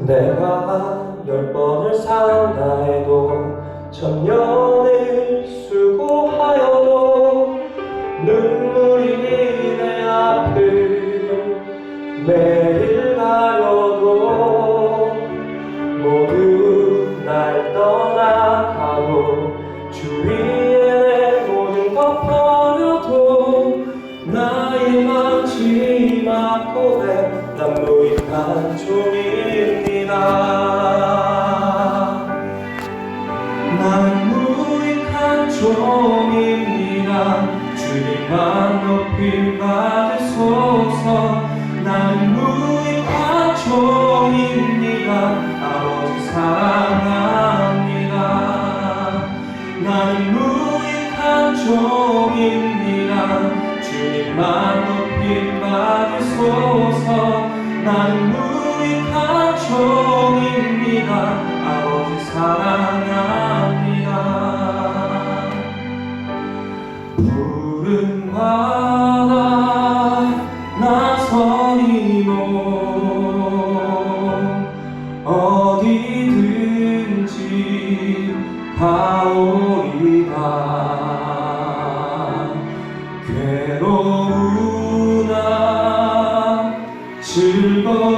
내가 10번을 산다 해도 천년을 수고하여도 눈물이 내 앞을 매일 가려도 모두 날 떠나가고 주위에 내 모든 것 버려도 나의 마지막 고백 난 무익한 종입니다. 난 무익한 종입니다. 주님만 높임 받으소서. 난 무익한 종입니다. 아버지 사랑합니다. 나는 무익한 종입니다. 주님만 높임 받으소서. 나는 무익한 종입니다. 아버지 사랑합니다. 부름받아 나서리모 어디든지 가오리다. 괴로우나 즐거우나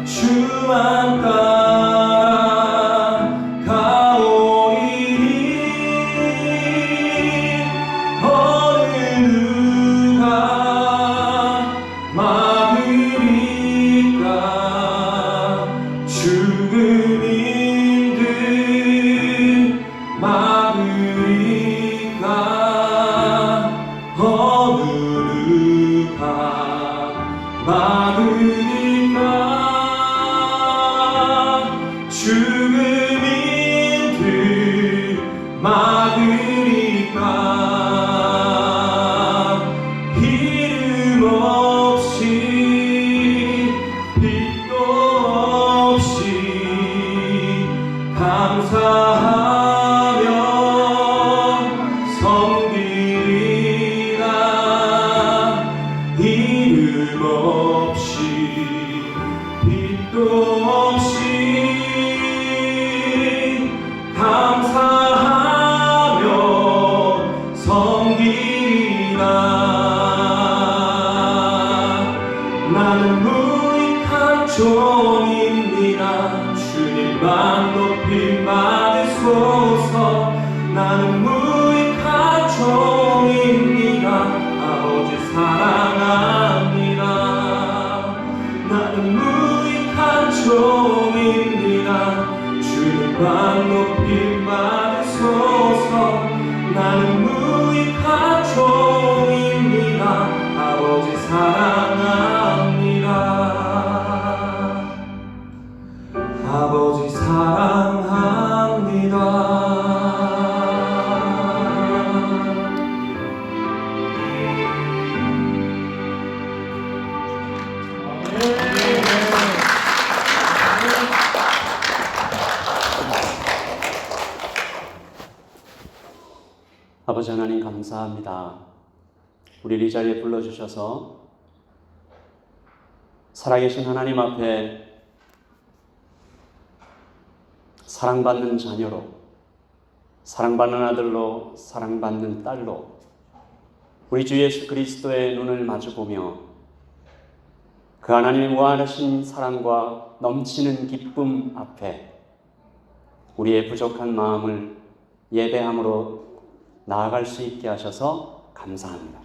주만 따라 가오리니 어느 누가 막으리까. 죽음인들 막으리까. 어느 누가 막으리까. 죽음인들 막으리까. 이름 없이 빛도 없이 감사하며 섬기리라. 이름 없이 빛도 없이 감사하며 섬기리라. 나는 무익한 종입니다. 주님만 높임 받으소서. 나는 무익한 종입니다. 아버지 사랑합니다. 나는 무익한 종입니다. 주님만 높임 받으소서. 나는 무익한 종입니다. 아버지 사랑합니다. 아버지 사랑합니다. 아버지 하나님 감사합니다. 우리를 이 자리에 불러주셔서 살아계신 하나님 앞에 사랑받는 자녀로, 사랑받는 아들로, 사랑받는 딸로 우리 주 예수 그리스도의 눈을 마주보며 그 하나님의 무한하신 사랑과 넘치는 기쁨 앞에 우리의 부족한 마음을 예배함으로 나아갈 수 있게 하셔서 감사합니다.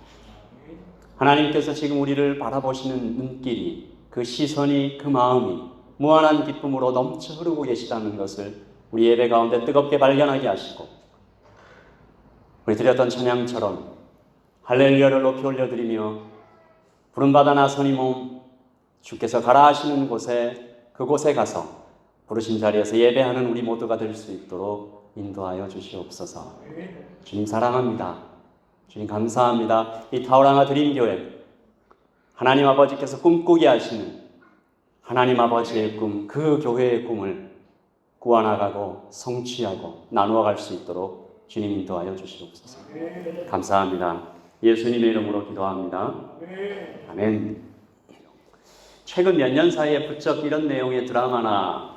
하나님께서 지금 우리를 바라보시는 눈길이, 그 시선이, 그 마음이 무한한 기쁨으로 넘쳐 흐르고 계시다는 것을 우리 예배 가운데 뜨겁게 발견하게 하시고, 우리 드렸던 찬양처럼 할렐루야를 높이 올려드리며 부름받아 나서니 몸 주께서 가라 하시는 곳에, 그곳에 가서 부르신 자리에서 예배하는 우리 모두가 될 수 있도록 인도하여 주시옵소서. 주님 사랑합니다. 주님 감사합니다. 이 타오랑아 드림교회, 하나님 아버지께서 꿈꾸게 하시는 하나님 아버지의 꿈, 그 교회의 꿈을 꾸어나가고 성취하고 나누어 갈 수 있도록 주님 인도하여 주시옵소서. 감사합니다. 예수님의 이름으로 기도합니다. 아멘. 최근 몇 년 사이에 부쩍 이런 내용의 드라마나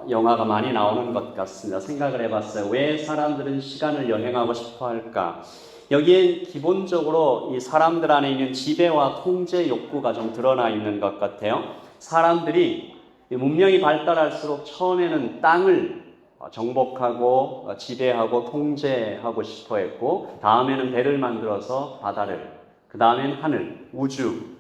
영화가 많이 나오는 것 같습니다. 생각을 해봤어요. 왜 사람들은 시간을 여행하고 싶어 할까? 여기엔 기본적으로 이 사람들 안에 있는 지배와 통제 욕구가 좀 드러나 있는 것 같아요. 사람들이 문명이 발달할수록 처음에는 땅을 정복하고 지배하고 통제하고 싶어 했고, 다음에는 배를 만들어서 바다를, 그 다음엔 하늘, 우주,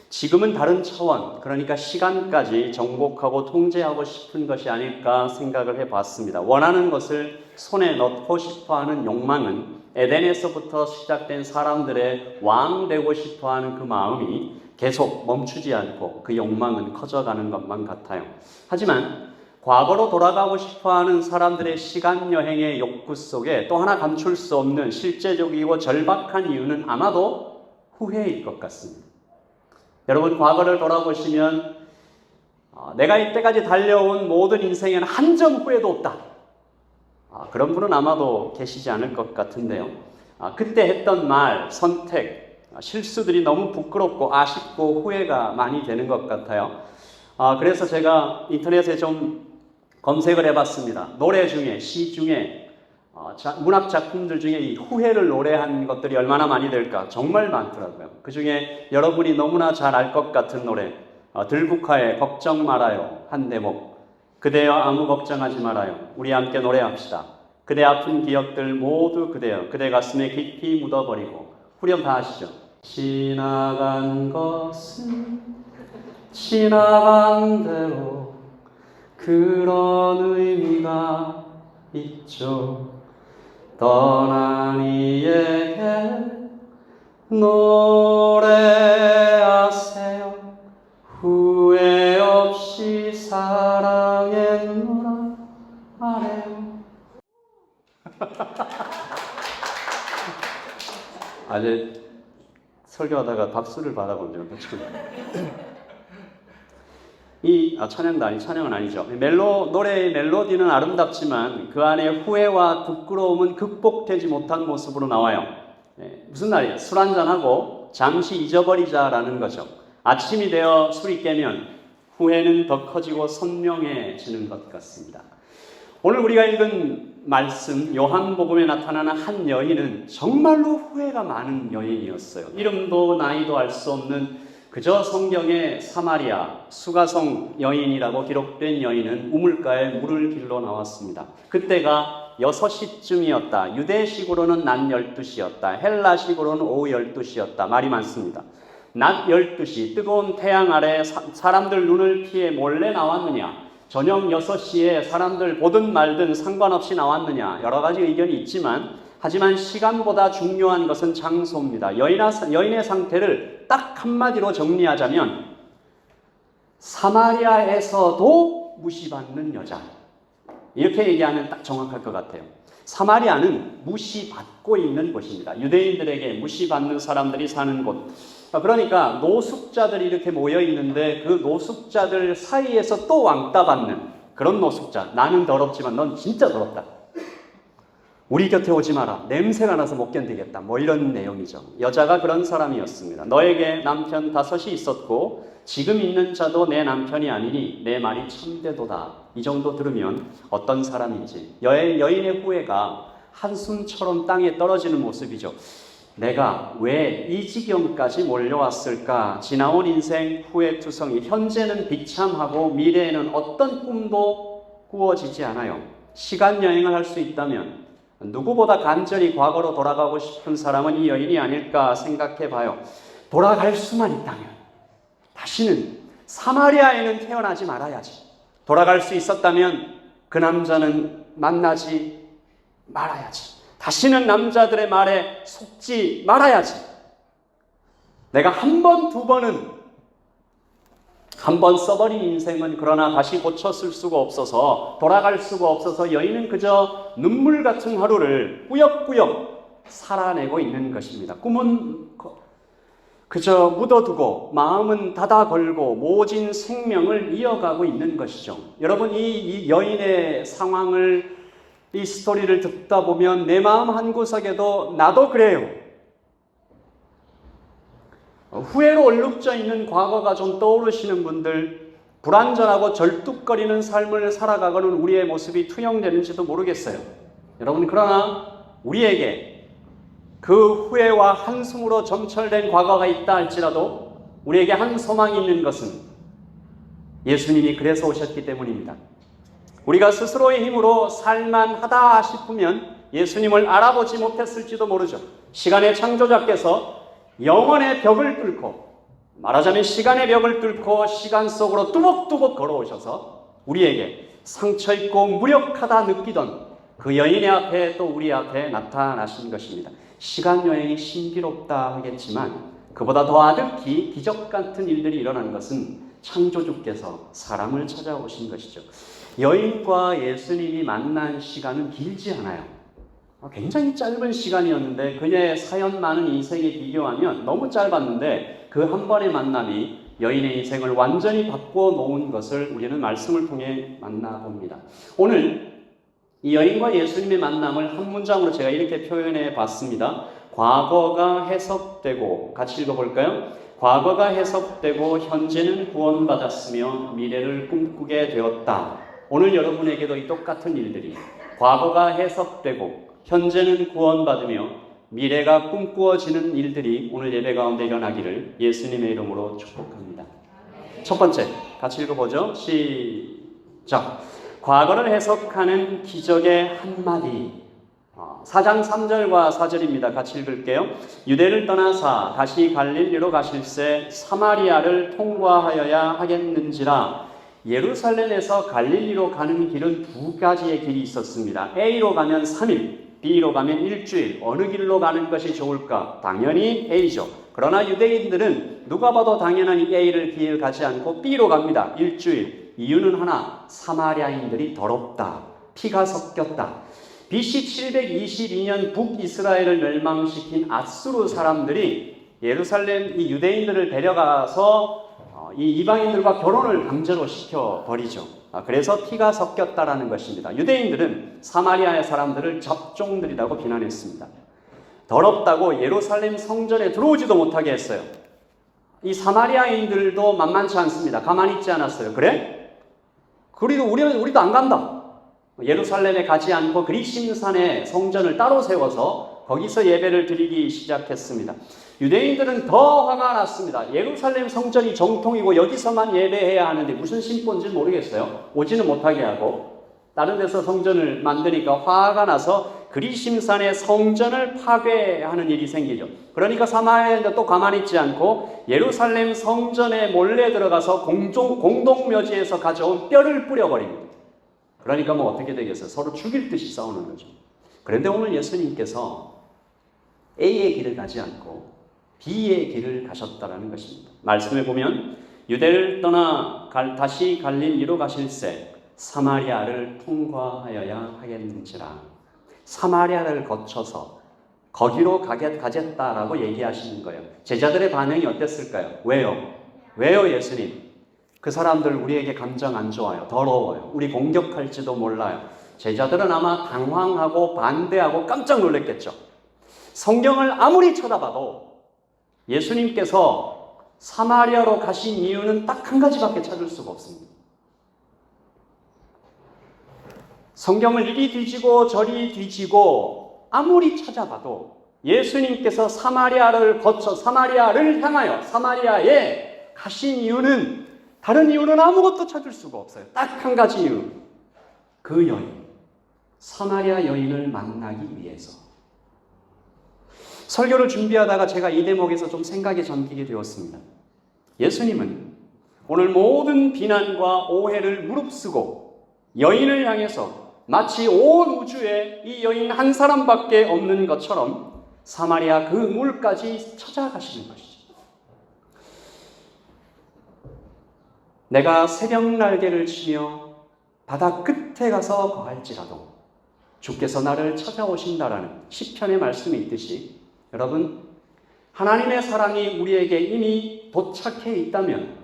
지금은 다른 차원, 그러니까 시간까지 정복하고 통제하고 싶은 것이 아닐까 생각을 해봤습니다. 원하는 것을 손에 넣고 싶어하는 욕망은 에덴에서부터 시작된 사람들의 왕 되고 싶어하는 그 마음이 계속 멈추지 않고 그 욕망은 커져가는 것만 같아요. 하지만 과거로 돌아가고 싶어하는 사람들의 시간 여행의 욕구 속에 또 하나 감출 수 없는 실제적이고 절박한 이유는 아마도 후회일 것 같습니다. 여러분, 과거를 돌아보시면 내가 이때까지 달려온 모든 인생에는 한 점 후회도 없다. 그런 분은 아마도 계시지 않을 것 같은데요. 그때 했던 말, 선택, 실수들이 너무 부끄럽고 아쉽고 후회가 많이 되는 것 같아요. 그래서 제가 인터넷에 좀 검색을 해봤습니다. 노래 중에, 시 중에, 문학 작품들 중에 이 후회를 노래한 것들이 얼마나 많이 될까? 정말 많더라고요. 그 중에 여러분이 너무나 잘 알 것 같은 노래, 들국화의 걱정 말아요 한 대목, 그대여 아무 걱정하지 말아요, 우리 함께 노래합시다. 그대 아픈 기억들 모두 그대여 그대 가슴에 깊이 묻어버리고. 후렴 다 아시죠? 지나간 것은 지나간 대로 그런 의미가 있죠. 떠난 이에게 노래하세요. 후회 없이 사랑했노라 말해요. 아주 설교하다가 박수를 받아본 적 없죠. 찬양은 아니죠. 노래의 멜로디는 아름답지만 그 안에 후회와 부끄러움은 극복되지 못한 모습으로 나와요. 무슨 말이에요? 술 한잔하고 잠시 잊어버리자라는 거죠. 아침이 되어 술이 깨면 후회는 더 커지고 선명해지는 것 같습니다. 오늘 우리가 읽은 말씀, 요한복음에 나타나는 한 여인은 정말로 후회가 많은 여인이었어요. 이름도 나이도 알 수 없는 그저 성경에 사마리아 수가성 여인이라고 기록된 여인은 우물가에 물을 길러 나왔습니다. 그때가 6시쯤이었다. 유대식으로는 낮 12시였다. 헬라식으로는 오후 12시였다. 말이 많습니다. 낮 12시 뜨거운 태양 아래 사람들 눈을 피해 몰래 나왔느냐, 저녁 6시에 사람들 보든 말든 상관없이 나왔느냐, 여러 가지 의견이 있지만, 하지만 시간보다 중요한 것은 장소입니다. 여인의 상태를 딱 한마디로 정리하자면 사마리아에서도 무시받는 여자, 이렇게 얘기하면 딱 정확할 것 같아요. 사마리아는 무시받고 있는 곳입니다. 유대인들에게 무시받는 사람들이 사는 곳. 그러니까 노숙자들이 이렇게 모여 있는데 그 노숙자들 사이에서 또 왕따 받는 그런 노숙자. 나는 더럽지만 넌 진짜 더럽다. 우리 곁에 오지 마라. 냄새가 나서 못 견디겠다. 뭐 이런 내용이죠. 여자가 그런 사람이었습니다. 너에게 남편 5이 있었고 지금 있는 자도 내 남편이 아니니 내 말이 참되도다. 이 정도 들으면 어떤 사람인지 여인의 후회가 한숨처럼 땅에 떨어지는 모습이죠. 내가 왜 이 지경까지 몰려왔을까? 지나온 인생 후회투성이, 현재는 비참하고 미래에는 어떤 꿈도 꾸어지지 않아요. 시간 여행을 할 수 있다면 누구보다 간절히 과거로 돌아가고 싶은 사람은 이 여인이 아닐까 생각해 봐요. 돌아갈 수만 있다면 다시는 사마리아에는 태어나지 말아야지. 돌아갈 수 있었다면 그 남자는 만나지 말아야지. 다시는 남자들의 말에 속지 말아야지. 내가 한 번, 두 번은 한 번 써버린 인생은 그러나 다시 고쳤을 수가 없어서, 돌아갈 수가 없어서 여인은 그저 눈물 같은 하루를 꾸역꾸역 살아내고 있는 것입니다. 꿈은 그저 묻어두고 마음은 닫아 걸고 모진 생명을 이어가고 있는 것이죠. 여러분, 이 여인의 상황을, 이 스토리를 듣다 보면 내 마음 한구석에도 나도 그래요. 후회로 얼룩져 있는 과거가 좀 떠오르시는 분들, 불완전하고 절뚝거리는 삶을 살아가고는 우리의 모습이 투영되는지도 모르겠어요. 여러분, 그러나 우리에게 그 후회와 한숨으로 점철된 과거가 있다 할지라도 우리에게 한 소망이 있는 것은 예수님이 그래서 오셨기 때문입니다. 우리가 스스로의 힘으로 살만하다 싶으면 예수님을 알아보지 못했을지도 모르죠. 시간의 창조자께서 영원의 벽을 뚫고, 말하자면 시간의 벽을 뚫고 시간 속으로 뚜벅뚜벅 걸어오셔서 우리에게 상처있고 무력하다 느끼던 그 여인의 앞에 또 우리 앞에 나타나신 것입니다. 시간 여행이 신비롭다 하겠지만 그보다 더 아득히 기적 같은 일들이 일어난 것은 창조주께서 사람을 찾아오신 것이죠. 여인과 예수님이 만난 시간은 길지 않아요. 굉장히 짧은 시간이었는데 그녀의 사연 많은 인생에 비교하면 너무 짧았는데 그 한 번의 만남이 여인의 인생을 완전히 바꿔 놓은 것을 우리는 말씀을 통해 만나봅니다. 오늘 이 여인과 예수님의 만남을 한 문장으로 제가 이렇게 표현해 봤습니다. 과거가 해석되고, 같이 읽어볼까요? 과거가 해석되고 현재는 구원받았으며 미래를 꿈꾸게 되었다. 오늘 여러분에게도 이 똑같은 일들이, 과거가 해석되고 현재는 구원받으며 미래가 꿈꾸어지는 일들이 오늘 예배 가운데 일어나기를 예수님의 이름으로 축복합니다. 첫 번째, 같이 읽어보죠. 시작. 과거를 해석하는 기적의 한마디. 4장 3절과 4절입니다. 같이 읽을게요. 유대를 떠나사 다시 갈릴리로 가실새 사마리아를 통과하여야 하겠는지라. 예루살렘에서 갈릴리로 가는 길은 두 가지의 길이 있었습니다. A로 가면 3일, B로 가면 일주일. 어느 길로 가는 것이 좋을까? 당연히 A죠. 그러나 유대인들은 누가 봐도 당연한 A를 길 가지 않고 B로 갑니다. 일주일. 이유는 하나, 사마리아인들이 더럽다. 피가 섞였다. BC 722년 북이스라엘을 멸망시킨 아수르 사람들이 예루살렘 이 유대인들을 데려가서 이 이방인들과 결혼을 강제로 시켜버리죠. 그래서 피가 섞였다라는 것입니다. 유대인들은 사마리아의 사람들을 잡종들이라고 비난했습니다. 더럽다고 예루살렘 성전에 들어오지도 못하게 했어요. 이 사마리아인들도 만만치 않습니다. 가만히 있지 않았어요. 그래? 그리고 우리도 안 간다. 예루살렘에 가지 않고 그리심산에 성전을 따로 세워서 거기서 예배를 드리기 시작했습니다. 유대인들은 더 화가 났습니다. 예루살렘 성전이 정통이고 여기서만 예배해야 하는데 무슨 심보인지 모르겠어요. 오지는 못하게 하고 다른 데서 성전을 만드니까 화가 나서 그리심산의 성전을 파괴하는 일이 생기죠. 그러니까 사마리아인들 또 가만히 있지 않고 예루살렘 성전에 몰래 들어가서 공동묘지에서 가져온 뼈를 뿌려버립니다. 그러니까 뭐 어떻게 되겠어요? 서로 죽일 듯이 싸우는 거죠. 그런데 오늘 예수님께서 A의 길을 가지 않고 B의 길을 가셨다라는 것입니다. 말씀에 보면 유대를 떠나 다시 갈릴리로 가실새 사마리아를 통과하여야 하겠는지라. 사마리아를 거쳐서 거기로 가겠다라고 얘기하시는 거예요. 제자들의 반응이 어땠을까요? 왜요 예수님? 그 사람들 우리에게 감정 안 좋아요. 더러워요. 우리 공격할지도 몰라요. 제자들은 아마 당황하고 반대하고 깜짝 놀랐겠죠. 성경을 아무리 쳐다봐도 예수님께서 사마리아로 가신 이유는 딱 한 가지밖에 찾을 수가 없습니다. 성경을 이리 뒤지고 저리 뒤지고 아무리 찾아봐도 예수님께서 사마리아를 거쳐 사마리아를 향하여 사마리아에 가신 이유는, 다른 이유는 아무것도 찾을 수가 없어요. 딱 한 가지 이유. 그 여인, 사마리아 여인을 만나기 위해서. 설교를 준비하다가 제가 이 대목에서 좀 생각이 잠기게 되었습니다. 예수님은 오늘 모든 비난과 오해를 무릅쓰고 여인을 향해서 마치 온 우주에 이 여인 한 사람밖에 없는 것처럼 사마리아 그 물까지 찾아가시는 것이죠. 내가 새벽 날개를 치며 바다 끝에 가서 거할지라도 주께서 나를 찾아오신다라는 시편의 말씀이 있듯이, 여러분, 하나님의 사랑이 우리에게 이미 도착해 있다면,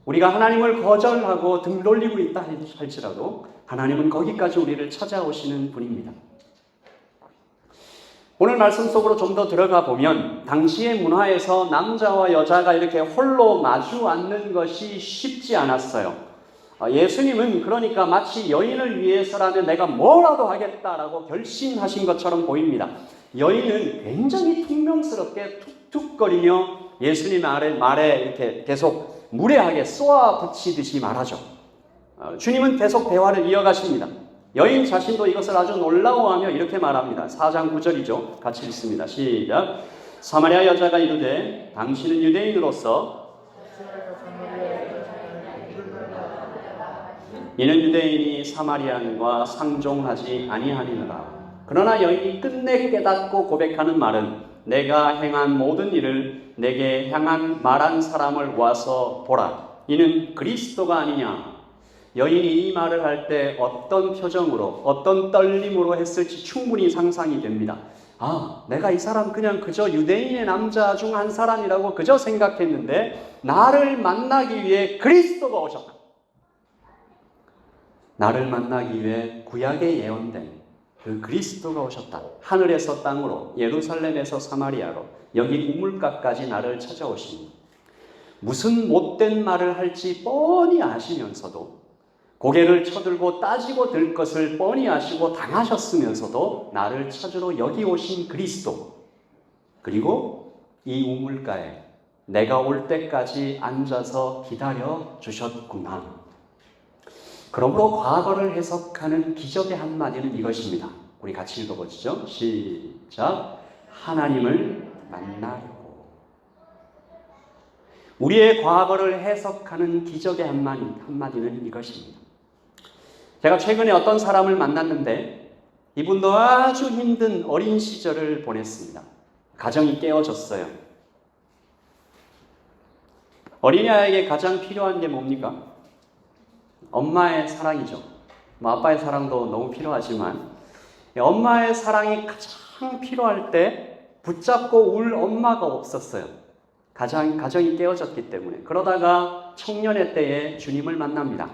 우리가 하나님을 거절하고 등 돌리고 있다 할지라도 하나님은 거기까지 우리를 찾아오시는 분입니다. 오늘 말씀 속으로 좀 더 들어가 보면 당시의 문화에서 남자와 여자가 이렇게 홀로 마주 앉는 것이 쉽지 않았어요. 예수님은 그러니까 마치 여인을 위해서라면 내가 뭐라도 하겠다라고 결심하신 것처럼 보입니다. 여인은 굉장히 퉁명스럽게 툭툭거리며 예수님 말에 이렇게 계속 무례하게 쏘아 붙이듯이 말하죠. 주님은 계속 대화를 이어가십니다. 여인 자신도 이것을 아주 놀라워하며 이렇게 말합니다. 4장 9절이죠. 같이 읽습니다. 시작. 사마리아 여자가 이르되 당신은 유대인으로서 이는 유대인이 사마리안과 상종하지 아니하니라. 그러나 여인이 끝내 깨닫고 고백하는 말은 내가 행한 모든 일을 내게 향한 말한 사람을 와서 보라. 이는 그리스도가 아니냐. 여인이 이 말을 할 때 어떤 표정으로 어떤 떨림으로 했을지 충분히 상상이 됩니다. 내가 이 사람 그냥 그저 유대인의 남자 중 한 사람이라고 그저 생각했는데 나를 만나기 위해 그리스도가 오셨다. 나를 만나기 위해 구약에 예언된 그 그리스도가 오셨다. 하늘에서 땅으로, 예루살렘에서 사마리아로, 여기 우물가까지 나를 찾아오시니 무슨 못된 말을 할지 뻔히 아시면서도 고개를 쳐들고 따지고 들 것을 뻔히 아시고 당하셨으면서도 나를 찾으러 여기 오신 그리스도, 그리고 이 우물가에 내가 올 때까지 앉아서 기다려 주셨구나. 그러므로 과거를 해석하는 기적의 한마디는 이것입니다. 우리 같이 읽어보시죠. 시작. 하나님을 만나려고. 우리의 과거를 해석하는 기적의 한마디는 이것입니다. 제가 최근에 어떤 사람을 만났는데 이분도 아주 힘든 어린 시절을 보냈습니다. 가정이 깨어졌어요. 어린아이에게 가장 필요한 게 뭡니까? 엄마의 사랑이죠. 아빠의 사랑도 너무 필요하지만 엄마의 사랑이 가장 필요할 때 붙잡고 울 엄마가 없었어요. 가정이 깨어졌기 때문에. 그러다가 청년의 때에 주님을 만납니다.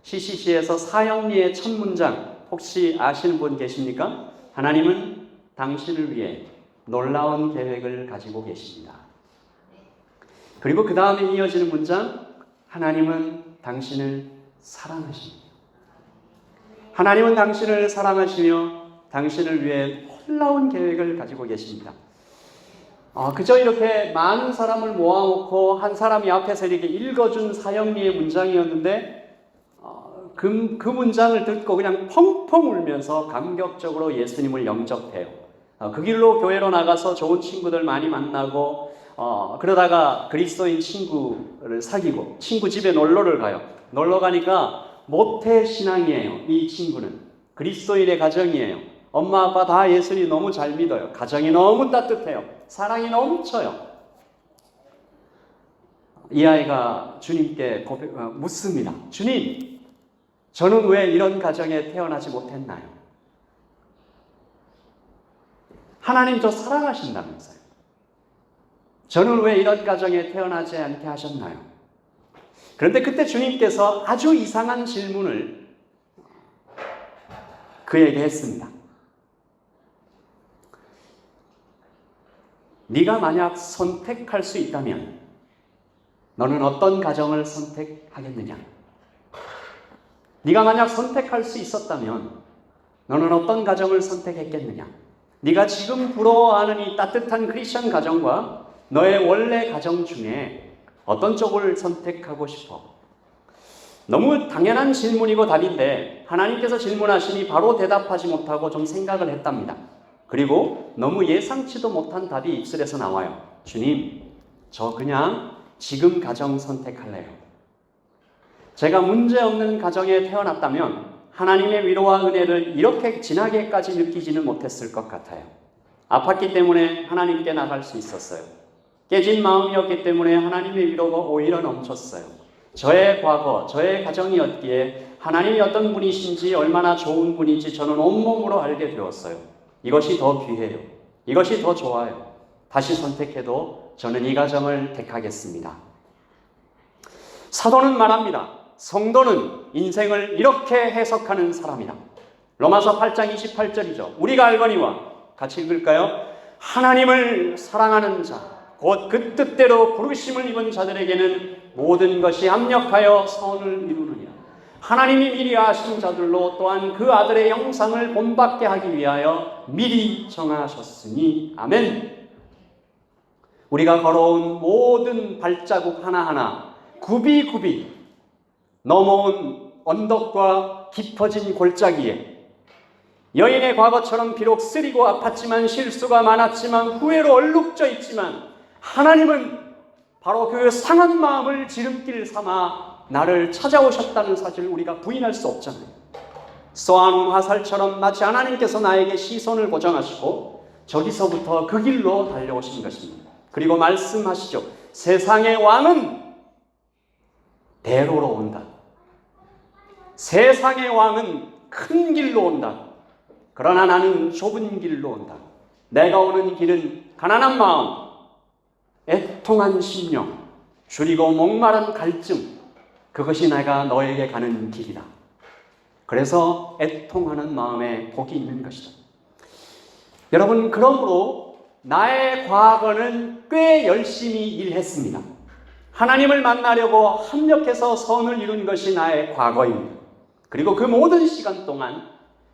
CCC에서 사형리의 첫 문장 혹시 아시는 분 계십니까? 하나님은 당신을 위해 놀라운 계획을 가지고 계십니다. 그리고 그 다음에 이어지는 문장, 하나님은 당신을 사랑하십니다. 하나님은 당신을 사랑하시며 당신을 위해 놀라운 계획을 가지고 계십니다. 그저 이렇게 많은 사람을 모아놓고 한 사람이 앞에서 이렇게 읽어준 사형리의 문장이었는데 그 문장을 듣고 그냥 펑펑 울면서 감격적으로 예수님을 영접해요. 그 길로 교회로 나가서 좋은 친구들 많이 만나고 그러다가 그리스도인 친구를 사귀고 친구 집에 놀러를 가요. 놀러 가니까 모태 신앙이에요. 이 친구는 그리스도인의 가정이에요. 엄마 아빠 다 예수님 너무 잘 믿어요. 가정이 너무 따뜻해요. 사랑이 넘쳐요. 이 아이가 주님께 묻습니다. 주님, 저는 왜 이런 가정에 태어나지 못했나요? 하나님 저 사랑하신다면서요. 저는 왜 이런 가정에 태어나지 않게 하셨나요? 그런데 그때 주님께서 아주 이상한 질문을 그에게 했습니다. 네가 만약 선택할 수 있다면 너는 어떤 가정을 선택하겠느냐? 네가 만약 선택할 수 있었다면 너는 어떤 가정을 선택했겠느냐? 네가 지금 부러워하는 이 따뜻한 크리스천 가정과 너의 원래 가정 중에 어떤 쪽을 선택하고 싶어? 너무 당연한 질문이고 답인데 하나님께서 질문하시니 바로 대답하지 못하고 좀 생각을 했답니다. 그리고 너무 예상치도 못한 답이 입술에서 나와요. 주님, 저 그냥 지금 가정 선택할래요. 제가 문제없는 가정에 태어났다면 하나님의 위로와 은혜를 이렇게 진하게까지 느끼지는 못했을 것 같아요. 아팠기 때문에 하나님께 나갈 수 있었어요. 깨진 마음이었기 때문에 하나님의 위로가 오히려 넘쳤어요. 저의 과거, 저의 가정이었기에 하나님이 어떤 분이신지 얼마나 좋은 분인지 저는 온몸으로 알게 되었어요. 이것이 더 귀해요. 이것이 더 좋아요. 다시 선택해도 저는 이 가정을 택하겠습니다. 사도는 말합니다. 성도는 인생을 이렇게 해석하는 사람이다. 로마서 8장 28절이죠. 우리가 알거니와 같이 읽을까요? 하나님을 사랑하는 자, 곧 그 뜻대로 부르심을 입은 자들에게는 모든 것이 합력하여 선을 이루느니라. 하나님이 미리 아신 자들로 또한 그 아들의 형상을 본받게 하기 위하여 미리 정하셨으니. 아멘. 우리가 걸어온 모든 발자국 하나하나 굽이굽이 넘어온 언덕과 깊어진 골짜기에 여인의 과거처럼 비록 쓰리고 아팠지만 실수가 많았지만 후회로 얼룩져 있지만 하나님은 바로 그 상한 마음을 지름길 삼아 나를 찾아오셨다는 사실을 우리가 부인할 수 없잖아요. 쏘아놓은 화살처럼 마치 하나님께서 나에게 시선을 고정하시고 저기서부터 그 길로 달려오신 것입니다. 그리고 말씀하시죠. 세상의 왕은 대로로 온다. 세상의 왕은 큰 길로 온다. 그러나 나는 좁은 길로 온다. 내가 오는 길은 가난한 마음, 애통한 심령, 줄이고 목마른 갈증, 그것이 내가 너에게 가는 길이다. 그래서 애통하는 마음에 복이 있는 것이다. 여러분, 그러므로 나의 과거는 꽤 열심히 일했습니다. 하나님을 만나려고 합력해서 선을 이룬 것이 나의 과거입니다. 그리고 그 모든 시간 동안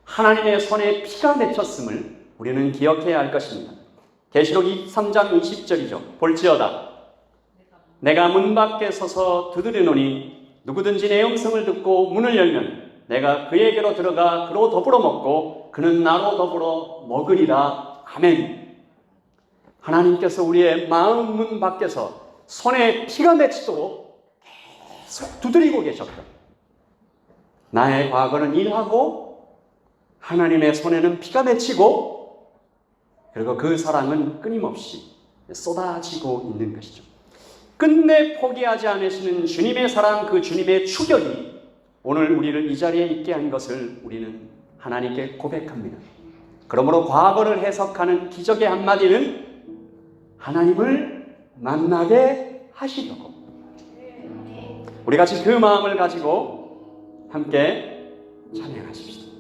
하나님의 손에 피가 맺혔음을 우리는 기억해야 할 것입니다. 계시록 23장 20절이죠. 볼지어다 내가 문 밖에 서서 두드리노니 누구든지 내 음성을 듣고 문을 열면 내가 그에게로 들어가 그로 더불어 먹고 그는 나로 더불어 먹으리라. 아멘. 하나님께서 우리의 마음 문 밖에서 손에 피가 맺히도록 계속 두드리고 계셨다. 나의 과거는 일하고 하나님의 손에는 피가 맺히고 그리고 그 사랑은 끊임없이 쏟아지고 있는 것이죠. 끝내 포기하지 않으시는 주님의 사랑, 그 주님의 추격이 오늘 우리를 이 자리에 있게 한 것을 우리는 하나님께 고백합니다. 그러므로 과거를 해석하는 기적의 한마디는 하나님을 만나게 하시려고. 우리 같이 그 마음을 가지고 함께 찬양하십시다.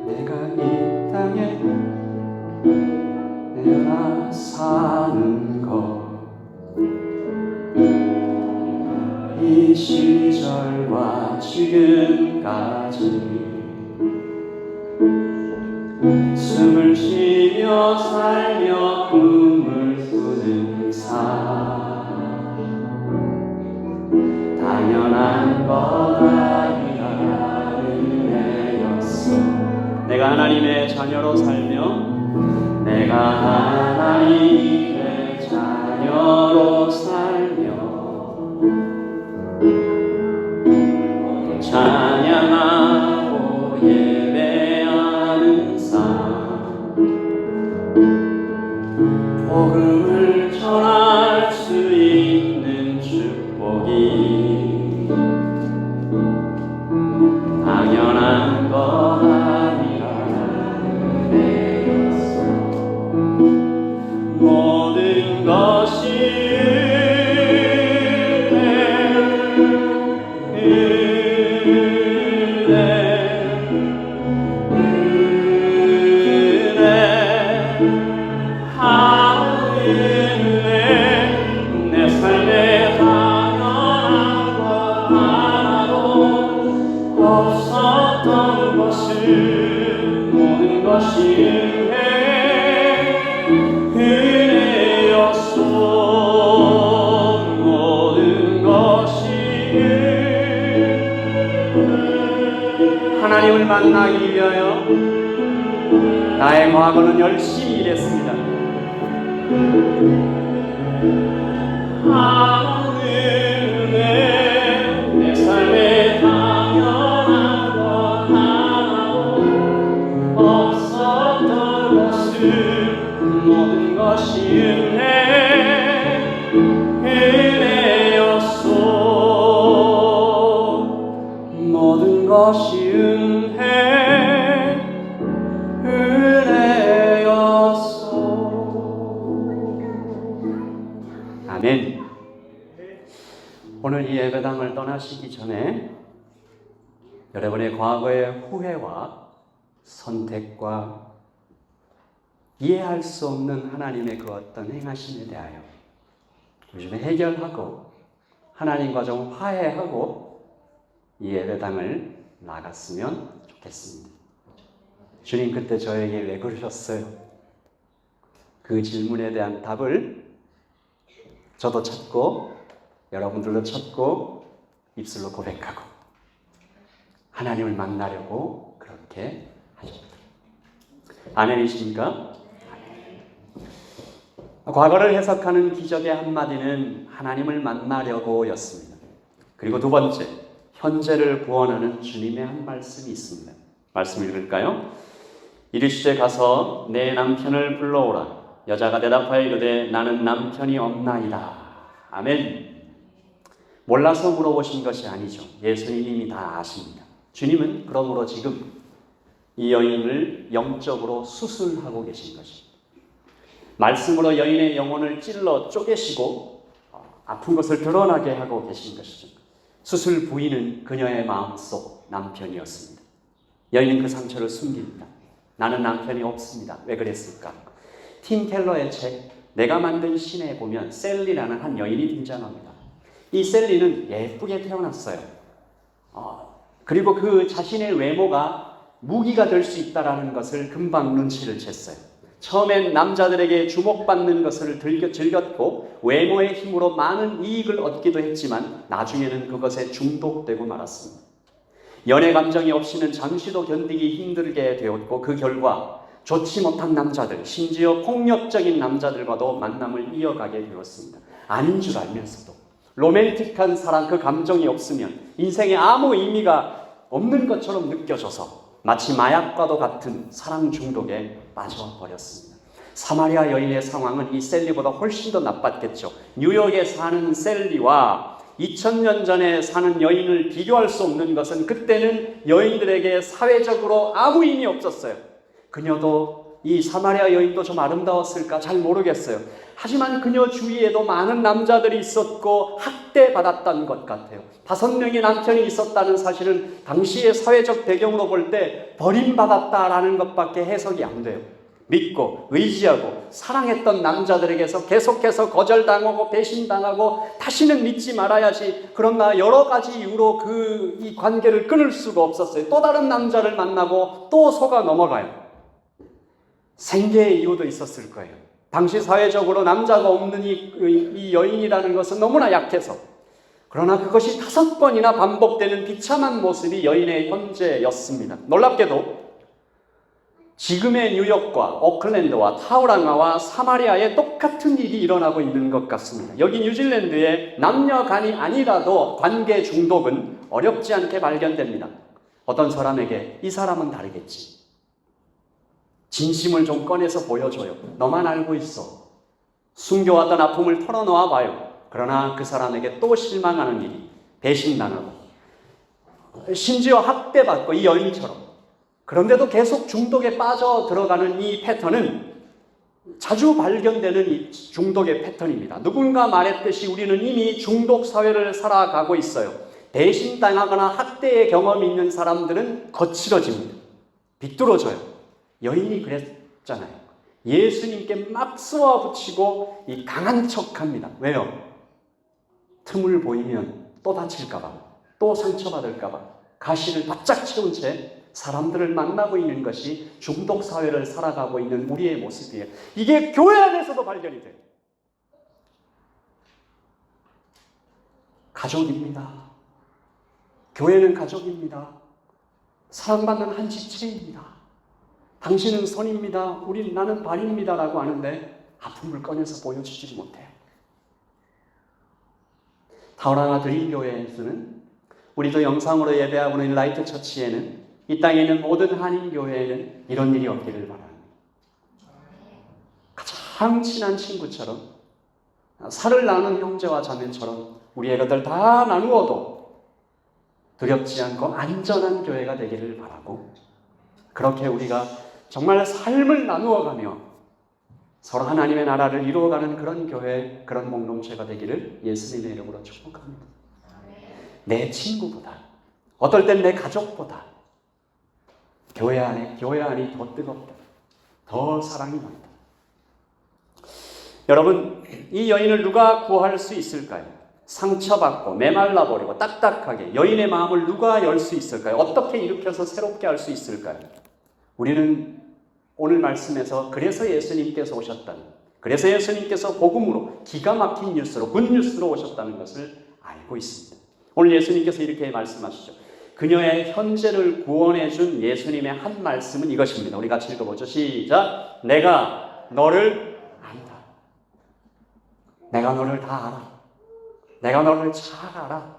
내가 이 땅에 내가 사는 것 이 시절과 지금까지 숨을 쉬며 살며 꿈을 꾸는 삶 당연한 것 아니라 은혜였어. 내가 하나님의 자녀로 살며 내가 하나님의 자녀로 살며 찬양하고 예배하는 삶 복음을 전할 수 있는 축복이 당연한 것 아니라 은혜였어. 모든 것이 하나님을 만나기 위하여 나의 과거는 열심히 일했습니다. 하늘에 내 삶에 당연한 것 하나도 없었던 것을 모든 것이 은혜였소. 모든 것이 은혜였소. 아멘. 오늘 이 예배당을 떠나시기 전에 여러분의 과거의 후회와 선택과 이해할 수 없는 하나님의 그 어떤 행하심에 대하여 우리 좀 해결하고 하나님과 좀 화해하고 이 예배당을 나갔으면 좋겠습니다. 주님 그때 저에게 왜 그러셨어요? 그 질문에 대한 답을 저도 찾고 여러분들도 찾고 입술로 고백하고 하나님을 만나려고 그렇게 하셨다. 아멘이십니까? 과거를 해석하는 기적의 한마디는 하나님을 만나려고 였습니다. 그리고 두 번째, 현재를 구원하는 주님의 한 말씀이 있습니다. 말씀 읽을까요? 이르시되 가서 내 남편을 불러오라. 여자가 대답하여 이르되 나는 남편이 없나이다. 아멘. 몰라서 물어보신 것이 아니죠. 예수님이 다 아십니다. 주님은 그러므로 지금 이 여인을 영적으로 수술하고 계신 것입니다. 말씀으로 여인의 영혼을 찔러 쪼개시고 아픈 것을 드러나게 하고 계신 것이죠. 수술 부위는 그녀의 마음속 남편이었습니다. 여인은 그 상처를 숨깁니다. 나는 남편이 없습니다. 왜 그랬을까? 팀 켈러의 책 내가 만든 신에 보면 셀리라는 한 여인이 등장합니다. 이 셀리는 예쁘게 태어났어요. 그리고 그 자신의 외모가 무기가 될 수 있다는 것을 금방 눈치를 챘어요. 처음엔 남자들에게 주목받는 것을 즐겼고 외모의 힘으로 많은 이익을 얻기도 했지만 나중에는 그것에 중독되고 말았습니다. 연애 감정이 없이는 잠시도 견디기 힘들게 되었고 그 결과 좋지 못한 남자들, 심지어 폭력적인 남자들과도 만남을 이어가게 되었습니다. 아닌 줄 알면서도 로맨틱한 사랑, 그 감정이 없으면 인생에 아무 의미가 없는 것처럼 느껴져서 마치 마약과도 같은 사랑 중독에 빠져버렸습니다. 사마리아 여인의 상황은 이 셀리보다 훨씬 더 나빴겠죠. 뉴욕에 사는 셀리와 2000년 전에 사는 여인을 비교할 수 없는 것은 그때는 여인들에게 사회적으로 아무 의미 없었어요. 그녀도 이 사마리아 여인도 좀 아름다웠을까 잘 모르겠어요. 하지만 그녀 주위에도 많은 남자들이 있었고 학대받았던 것 같아요. 5명의 남편이 있었다는 사실은 당시의 사회적 배경으로 볼 때 버림받았다라는 것밖에 해석이 안 돼요. 믿고 의지하고 사랑했던 남자들에게서 계속해서 거절당하고 배신당하고 다시는 믿지 말아야지. 그러나 여러 가지 이유로 이 관계를 끊을 수가 없었어요. 또 다른 남자를 만나고 또 속아 넘어가요. 생계의 이유도 있었을 거예요. 당시 사회적으로 남자가 없는 이 여인이라는 것은 너무나 약해서. 그러나 그것이 5번이나 반복되는 비참한 모습이 여인의 현재였습니다. 놀랍게도 지금의 뉴욕과 오클랜드와 타우랑아와 사마리아에 똑같은 일이 일어나고 있는 것 같습니다. 여기 뉴질랜드에 남녀 간이 아니라도 관계 중독은 어렵지 않게 발견됩니다. 어떤 사람에게 이 사람은 다르겠지. 진심을 좀 꺼내서 보여줘요. 너만 알고 있어. 숨겨왔던 아픔을 털어놓아 봐요. 그러나 그 사람에게 또 실망하는 일이 배신당하고 심지어 학대받고 이 여인처럼. 그런데도 계속 중독에 빠져 들어가는 이 패턴은 자주 발견되는 이 중독의 패턴입니다. 누군가 말했듯이 우리는 이미 중독 사회를 살아가고 있어요. 배신당하거나 학대의 경험이 있는 사람들은 거칠어집니다. 비뚤어져요. 여인이 그랬잖아요. 예수님께 막 쏘아붙이고 이 강한 척합니다. 왜요? 틈을 보이면 또 다칠까봐, 또 상처받을까봐 가시를 바짝 채운 채 사람들을 만나고 있는 것이 중독 사회를 살아가고 있는 우리의 모습이에요. 이게 교회 안에서도 발견이 돼요. 가족입니다. 교회는 가족입니다. 사랑받는 한 지체입니다. 당신은 손입니다. 나는 발입니다. 라고 하는데 아픔을 꺼내서 보여주지 못해요. 타우랑아 드림교회에서는 우리도 영상으로 예배하고 있는 라이트 처치에는 이 땅에 있는 모든 한인교회에는 이런 일이 없기를 바랍니다. 가장 친한 친구처럼 살을 나눈 형제와 자매처럼 우리 애가들 다 나누어도 두렵지 않고 안전한 교회가 되기를 바라고 그렇게 우리가 정말 삶을 나누어가며 서로 하나님의 나라를 이루어가는 그런 교회, 그런 공동체가 되기를 예수님의 이름으로 축복합니다. 내 친구보다, 어떨 땐 내 가족보다 교회 안이 더 뜨겁다. 더 사랑이 많다. 여러분, 이 여인을 누가 구할 수 있을까요? 상처받고 메말라버리고 딱딱하게 여인의 마음을 누가 열 수 있을까요? 어떻게 일으켜서 새롭게 할 수 있을까요? 우리는 오늘 말씀에서 그래서 예수님께서 오셨다는, 그래서 예수님께서 복음으로 기가 막힌 뉴스로, 굿뉴스로 오셨다는 것을 알고 있습니다. 오늘 예수님께서 이렇게 말씀하시죠. 그녀의 현재를 구원해 준 예수님의 한 말씀은 이것입니다. 우리 같이 읽어보죠. 시작. 내가 너를 안다. 내가 너를 다 알아. 내가 너를 잘 알아.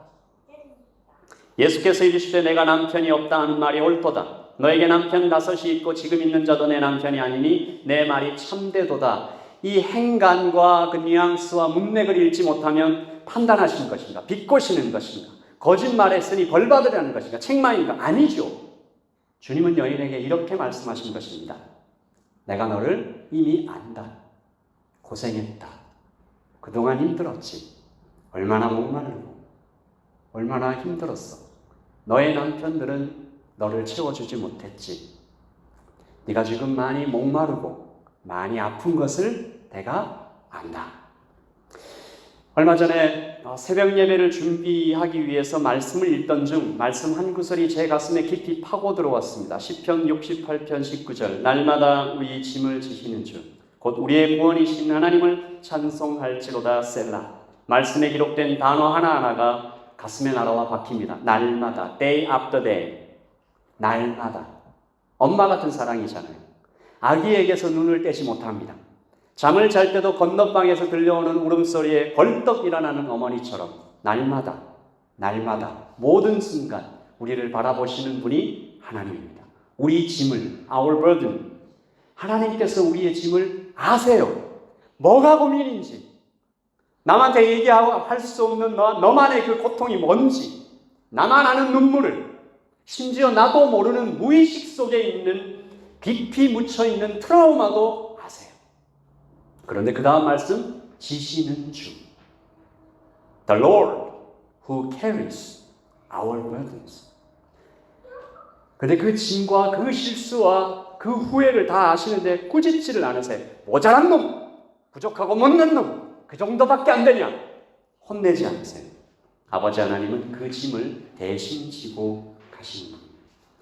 예수께서 이르시되 내가 남편이 없다 하는 말이 옳도다. 너에게 남편 5이 있고 지금 있는 자도 내 남편이 아니니 내 말이 참되도다. 이 행간과 그 뉘앙스와 문맥을 읽지 못하면 판단하시는 것인가? 비꼬시는 것인가? 거짓말했으니 벌받으라는 것인가? 책망인가? 아니죠. 주님은 여인에게 이렇게 말씀하신 것입니다. 내가 너를 이미 안다. 고생했다. 그동안 힘들었지. 얼마나 목마르고 얼마나 힘들었어. 너의 남편들은 너를 채워주지 못했지. 네가 지금 많이 목마르고 많이 아픈 것을 내가 안다. 얼마 전에 새벽 예배를 준비하기 위해서 말씀을 읽던 중 말씀 한 구절이 제 가슴에 깊이 파고 들어왔습니다. 시편 68편 19절 날마다 우리 짐을 지시는 주 곧 우리의 구원이신 하나님을 찬송할지로다 셀라. 말씀에 기록된 단어 하나하나가 가슴에 날아와 박힙니다. 날마다, day after day. 날마다. 엄마 같은 사랑이잖아요. 아기에게서 눈을 떼지 못합니다. 잠을 잘 때도 건너방에서 들려오는 울음소리에 벌떡 일어나는 어머니처럼 날마다 모든 순간 우리를 바라보시는 분이 하나님입니다. 우리 짐을, our burden. 하나님께서 우리의 짐을 아세요. 뭐가 고민인지. 남한테 얘기하고 할 수 없는 너만의 그 고통이 뭔지. 나만 아는 눈물을. 심지어 나도 모르는 무의식 속에 있는 깊이 묻혀있는 트라우마도 아세요. 그런데 그 다음 말씀, 지시는 주. The Lord who carries our burdens. 근데 그 짐과 그 실수와 그 후회를 다 아시는데 꾸짖지를 않으세요. 모자란 놈, 부족하고 못난 놈, 그 정도밖에 안 되냐? 혼내지 않으세요. 아버지 하나님은 그 짐을 대신 지고 가시는 겁니다.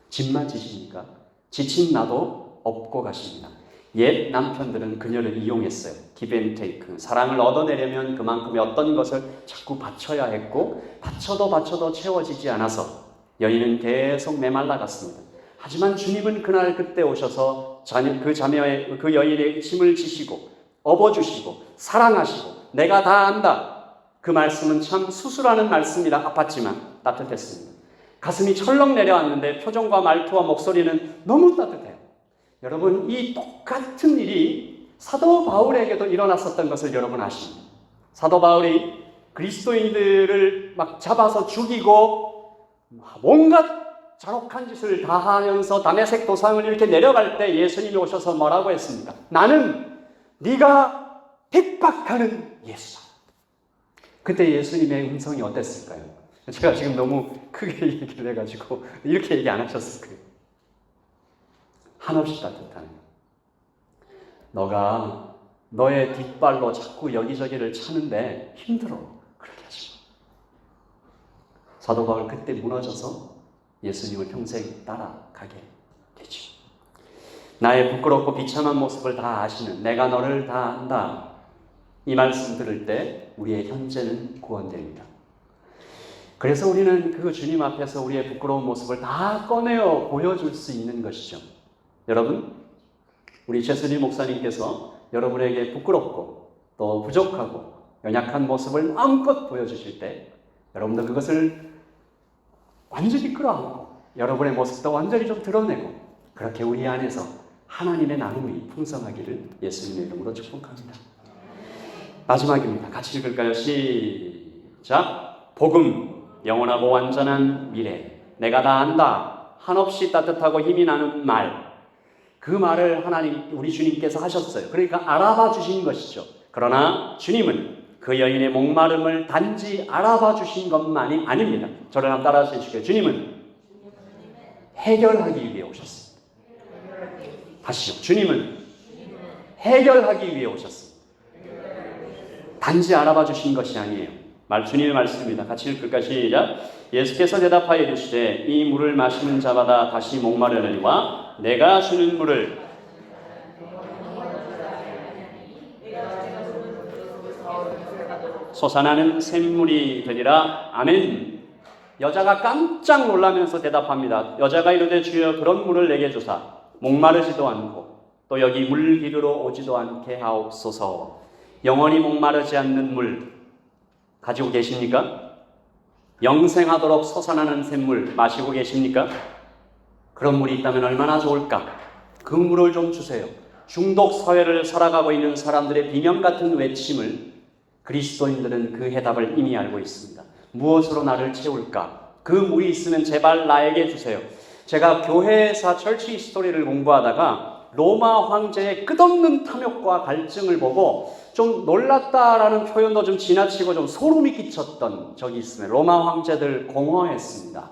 짐만 지십니까? 지친 나도 업고 가십니다. 옛 남편들은 그녀를 이용했어요. give and take. 사랑을 얻어내려면 그만큼의 어떤 것을 자꾸 바쳐야 했고 바쳐도 채워지지 않아서 여인은 계속 메말라갔습니다. 하지만 주님은 그날 그때 오셔서 그 여인의 짐을 지시고 업어주시고 사랑하시고 내가 다 안다. 그 말씀은 참 수술하는 말씀이라 아팠지만 따뜻했습니다. 가슴이 철렁 내려왔는데 표정과 말투와 목소리는 너무 따뜻해요. 여러분, 이 똑같은 일이 사도 바울에게도 일어났었던 것을 여러분 아십니까? 사도 바울이 그리스도인들을 막 잡아서 죽이고 뭔가 잔혹한 짓을 다 하면서 다메섹 도상을 이렇게 내려갈 때 예수님이 오셔서 뭐라고 했습니까? 나는 네가 핍박하는 예수다. 그때 예수님의 음성이 어땠을까요? 제가 지금 너무 크게 얘기를 해가지고 이렇게 얘기 안 하셨을 거예요. 한없이 따뜻한, 너가 너의 뒷발로 자꾸 여기저기를 차는데 힘들어. 그렇게 하지 마. 사도 바울 그때 무너져서 예수님을 평생 따라가게 되죠. 나의 부끄럽고 비참한 모습을 다 아시는 내가 너를 다 안다. 이 말씀 들을 때 우리의 현재는 구원됩니다. 그래서 우리는 그 주님 앞에서 우리의 부끄러운 모습을 다 꺼내어 보여줄 수 있는 것이죠. 여러분, 우리 최순희 목사님께서 여러분에게 부끄럽고 또 부족하고 연약한 모습을 마음껏 보여주실 때 여러분도 그것을 완전히 끌어안고 여러분의 모습도 완전히 좀 드러내고 그렇게 우리 안에서 하나님의 나눔이 풍성하기를 예수님의 이름으로 축복합니다. 마지막입니다. 같이 읽을까요? 시작. 복음, 영원하고 완전한 미래, 내가 다 안다. 한없이 따뜻하고 힘이 나는 말. 그 말을 하나님, 우리 주님께서 하셨어요. 그러니까 알아봐 주신 것이죠. 그러나 주님은 그 여인의 목마름을 단지 알아봐 주신 것만이 아닙니다. 저를 한번 따라해 주시게요. 주님은 해결하기 위해 오셨습니다. 하시오. 주님은 해결하기 위해 오셨습니다. 단지 알아봐 주신 것이 아니에요. 주님의 말씀입니다. 같이 읽을까? 시작. 예수께서 대답하여 이르시되 이 물을 마시는 자마다 다시 목마르려니와 내가 주는 물을 솟아나는 샘물이 되리라. 아멘. 여자가 깜짝 놀라면서 대답합니다. 여자가 이르되 주여 그런 물을 내게 주사 목마르지도 않고 또 여기 물 기르러 오지도 않게 하옵소서. 영원히 목마르지 않는 물 가지고 계십니까? 영생하도록 솟아나는 샘물 마시고 계십니까? 그런 물이 있다면 얼마나 좋을까? 그 물을 좀 주세요. 중독 사회를 살아가고 있는 사람들의 비명 같은 외침을 그리스도인들은 그 해답을 이미 알고 있습니다. 무엇으로 나를 채울까? 그 물이 있으면 제발 나에게 주세요. 제가 교회사 철치 히스토리를 공부하다가 로마 황제의 끝없는 탐욕과 갈증을 보고 좀 놀랐다라는 표현도 좀 지나치고 좀 소름이 끼쳤던 적이 있습니다. 로마 황제들 공허했습니다.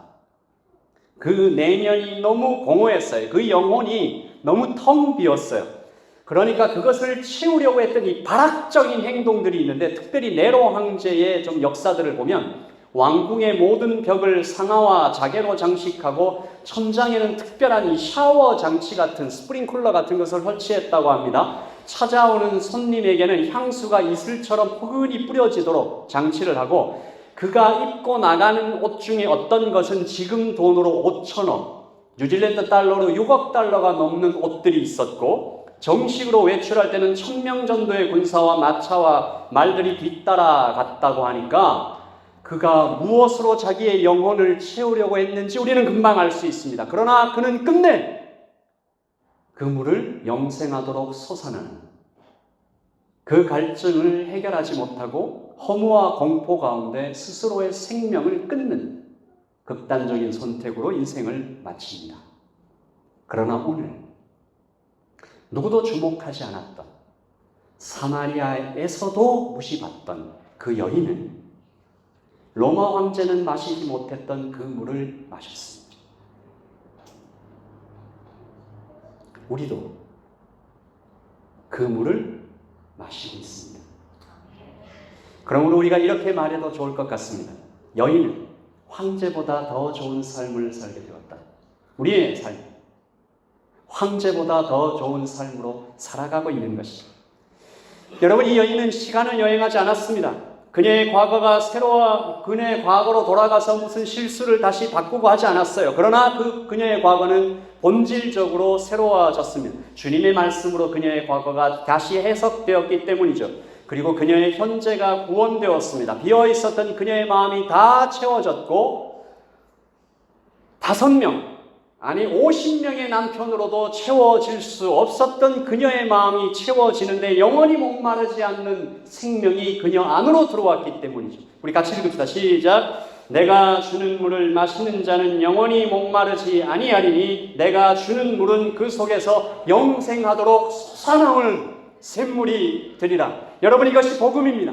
그 내면이 너무 공허했어요. 그 영혼이 너무 텅 비었어요. 그러니까 그것을 채우려고 했던 이 발악적인 행동들이 있는데, 특별히 네로 황제의 좀 역사들을 보면 왕궁의 모든 벽을 상아와 자개로 장식하고 천장에는 특별한 이 샤워 장치 같은 스프링클러 같은 것을 설치했다고 합니다. 찾아오는 손님에게는 향수가 이슬처럼 포근히 뿌려지도록 장치를 하고, 그가 입고 나가는 옷 중에 어떤 것은 지금 돈으로 5천억, 뉴질랜드 달러로 6억 달러가 넘는 옷들이 있었고, 정식으로 외출할 때는 1000명 정도의 군사와 마차와 말들이 뒤따라 갔다고 하니까 그가 무엇으로 자기의 영혼을 채우려고 했는지 우리는 금방 알 수 있습니다. 그러나 그는 끝내 그 물을 영생하도록 솟아나는, 그 갈증을 해결하지 못하고 허무와 공포 가운데 스스로의 생명을 끊는 극단적인 선택으로 인생을 마칩니다. 그러나 오늘 누구도 주목하지 않았던, 사마리아에서도 무시받던 그 여인은 로마 황제는 마시지 못했던 그 물을 마셨습니다. 우리도 그 물을 마시고 있습니다. 그러므로 우리가 이렇게 말해도 좋을 것 같습니다. 여인은 황제보다 더 좋은 삶을 살게 되었다. 우리의 삶, 황제보다 더 좋은 삶으로 살아가고 있는 것입니다. 여러분, 이 여인은 시간을 여행하지 않았습니다. 그녀의 과거가 그녀의 과거로 돌아가서 무슨 실수를 다시 바꾸고 하지 않았어요. 그러나 그녀의 과거는 본질적으로 새로워졌습니다. 주님의 말씀으로 그녀의 과거가 다시 해석되었기 때문이죠. 그리고 그녀의 현재가 구원되었습니다. 비어있었던 그녀의 마음이 다 채워졌고 50명의 남편으로도 채워질 수 없었던 그녀의 마음이 채워지는데 영원히 목마르지 않는 생명이 그녀 안으로 들어왔기 때문이죠. 우리 같이 읽읍시다. 시작. 내가 주는 물을 마시는 자는 영원히 목마르지 아니하리니 내가 주는 물은 그 속에서 영생하도록 솟아나오는 샘물이 되리라. 여러분, 이것이 복음입니다.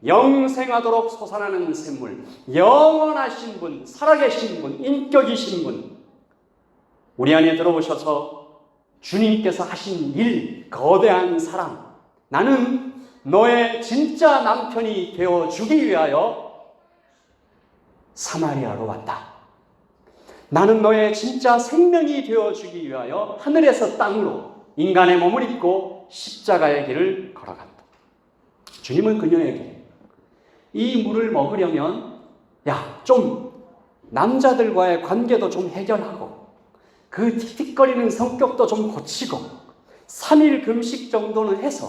영생하도록 솟아나는 샘물, 영원하신 분, 살아계신 분, 인격이신 분, 우리 안에 들어오셔서 주님께서 하신 일, 거대한 사랑, 나는 너의 진짜 남편이 되어주기 위하여 사마리아로 왔다. 나는 너의 진짜 생명이 되어주기 위하여 하늘에서 땅으로 인간의 몸을 입고 십자가의 길을 걸어간다. 주님은 그녀에게 이 물을 먹으려면 좀 남자들과의 관계도 좀 해결하고 그 틱틱거리는 성격도 좀 고치고 3일 금식 정도는 해서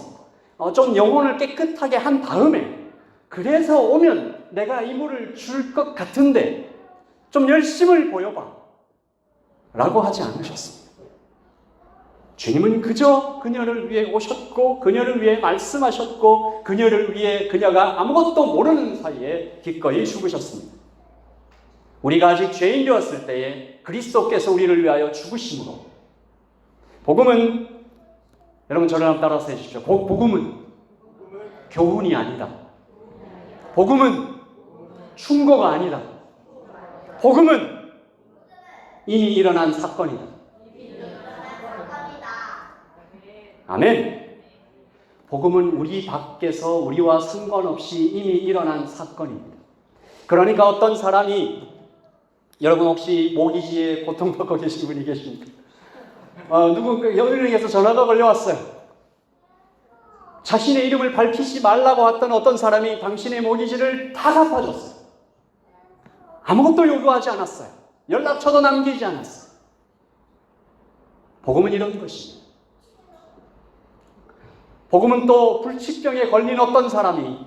좀 영혼을 깨끗하게 한 다음에 그래서 오면 내가 이 물을 줄 것 같은데 좀 열심을 보여봐 라고 하지 않으셨습니다. 주님은 그저 그녀를 위해 오셨고 그녀를 위해 말씀하셨고 그녀를 위해 그녀가 아무것도 모르는 사이에 기꺼이 죽으셨습니다. 우리가 아직 죄인 되었을 때에 그리스도께서 우리를 위하여 죽으심으로, 복음은, 여러분 저를 한번 따라서 해주십시오. 복음은 교훈이 아니다. 복음은 충고가 아니다. 복음은 이미 일어난 사건이다. 아멘. 복음은 우리 밖에서 우리와 상관없이 이미 일어난 사건입니다. 그러니까 어떤 사람이, 여러분 혹시 모기지에 고통받고 계신 분이 계십니까? 연예인에서 전화가 걸려왔어요. 자신의 이름을 밝히지 말라고 했던 어떤 사람이 당신의 모기지를 다 갚아줬어요. 아무것도 요구하지 않았어요. 연락처도 남기지 않았어요. 복음은 이런 것입니다. 복음은 또 불치병에 걸린 어떤 사람이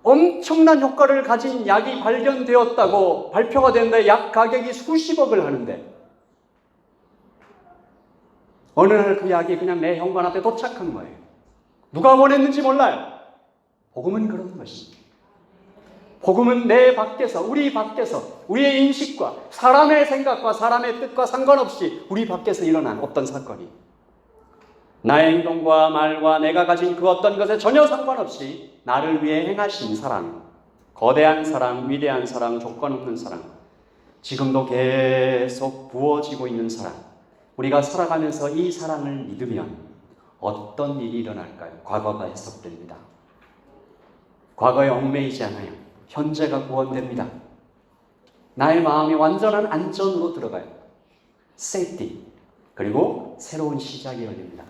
엄청난 효과를 가진 약이 발견되었다고 발표가 됐는데 약 가격이 수십억을 하는데 어느 날 그 약이 그냥 내 현관 앞에 도착한 거예요. 누가 보냈는지 몰라요. 복음은 그런 것입니다. 복음은 내 밖에서, 우리 밖에서, 우리의 인식과 사람의 생각과 사람의 뜻과 상관없이 우리 밖에서 일어난 어떤 사건이 나의 행동과 말과 내가 가진 그 어떤 것에 전혀 상관없이 나를 위해 행하신 사랑, 거대한 사랑, 위대한 사랑, 조건 없는 사랑, 지금도 계속 부어지고 있는 사랑, 우리가 살아가면서 이 사랑을 믿으면 어떤 일이 일어날까요? 과거가 해석됩니다. 과거에 얽매이지 않아요. 현재가 구원됩니다. 나의 마음이 완전한 안전으로 들어가요. 세이프티. 그리고 새로운 시작이 열립니다.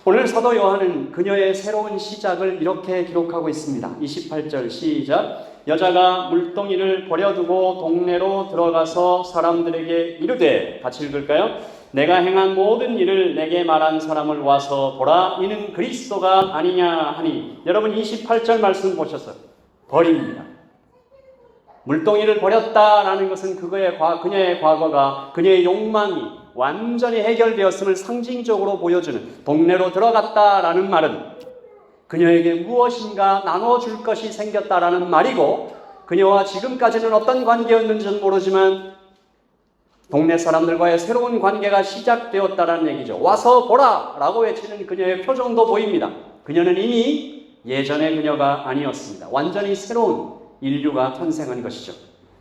오늘 사도 요한은 그녀의 새로운 시작을 이렇게 기록하고 있습니다. 28절 시작. 여자가 물동이를 버려두고 동네로 들어가서 사람들에게 이르되, 같이 읽을까요? 내가 행한 모든 일을 내게 말한 사람을 와서 보라, 이는 그리스도가 아니냐 하니. 여러분 28절 말씀 보셨어요? 버립니다. 물동이를 버렸다라는 것은 그녀의 과거가, 그녀의 욕망이 완전히 해결되었음을 상징적으로 보여주는, 동네로 들어갔다라는 말은 그녀에게 무엇인가 나눠줄 것이 생겼다라는 말이고, 그녀와 지금까지는 어떤 관계였는지는 모르지만 동네 사람들과의 새로운 관계가 시작되었다라는 얘기죠. 와서 보라 라고 외치는 그녀의 표정도 보입니다. 그녀는 이미 예전의 그녀가 아니었습니다. 완전히 새로운 인류가 탄생한 것이죠.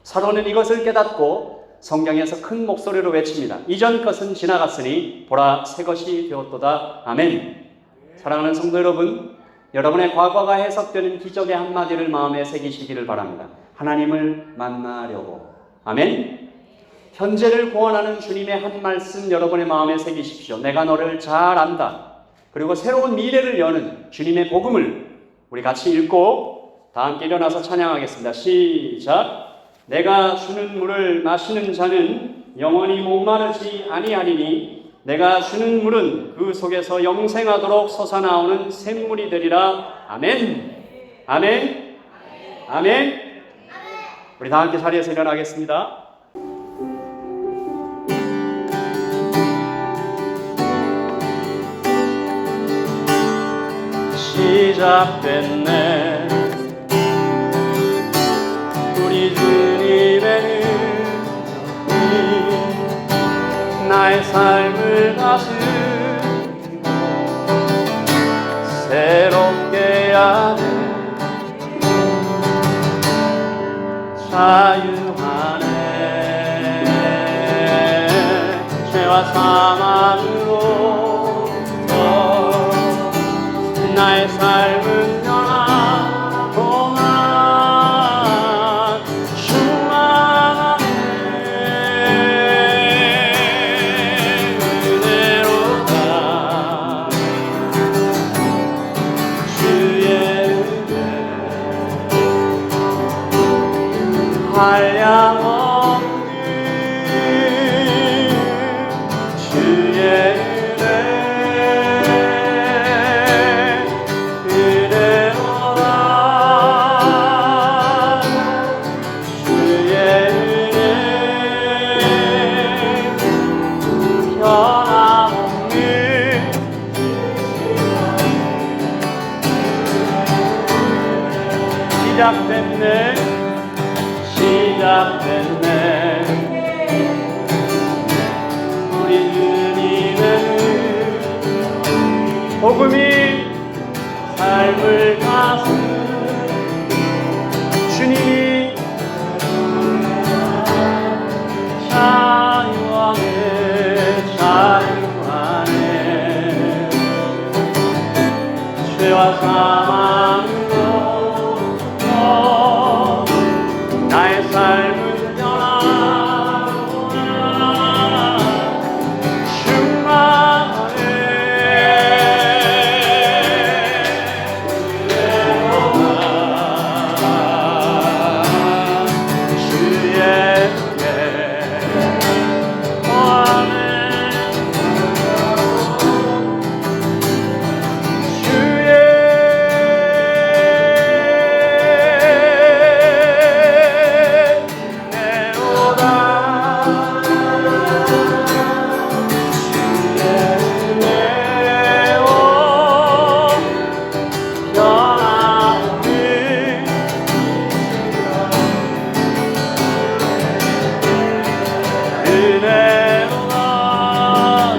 사도는 이것을 깨닫고 성경에서 큰 목소리로 외칩니다. 이전 것은 지나갔으니 보라, 새 것이 되었도다. 아멘. 사랑하는 성도 여러분, 여러분의 과거가 해석되는 기적의 한마디를 마음에 새기시기를 바랍니다. 하나님을 만나려고. 아멘. 현재를 구원하는 주님의 한 말씀 여러분의 마음에 새기십시오. 내가 너를 잘 안다. 그리고 새로운 미래를 여는 주님의 복음을 우리 같이 읽고 다 함께 일어나서 찬양하겠습니다. 시작. 내가 주는 물을 마시는 자는 영원히 목마르지 아니하리니 내가 주는 물은 그 속에서 영생하도록 솟아나오는 샘물이 되리라. 아멘. 아멘. 아멘. 우리 다 함께 자리에서 일어나겠습니다. 시작됐네 우리 주님의 은혜, 나의 삶을 다스리고 새롭게 하네. 자유하네. 죄와 사망으로부터 나의 삶은 변화동안 충만하네. 은혜로다 주의 은혜 한량없는 주의 시작됐네. 시작됐네. 우리 주님의 복음이 삶을 다스리는 주님이 자유하네. 자유하네. 죄와 사망으로 나의 삶은 변하구나. 충만하네. 주의 은혜 원하네.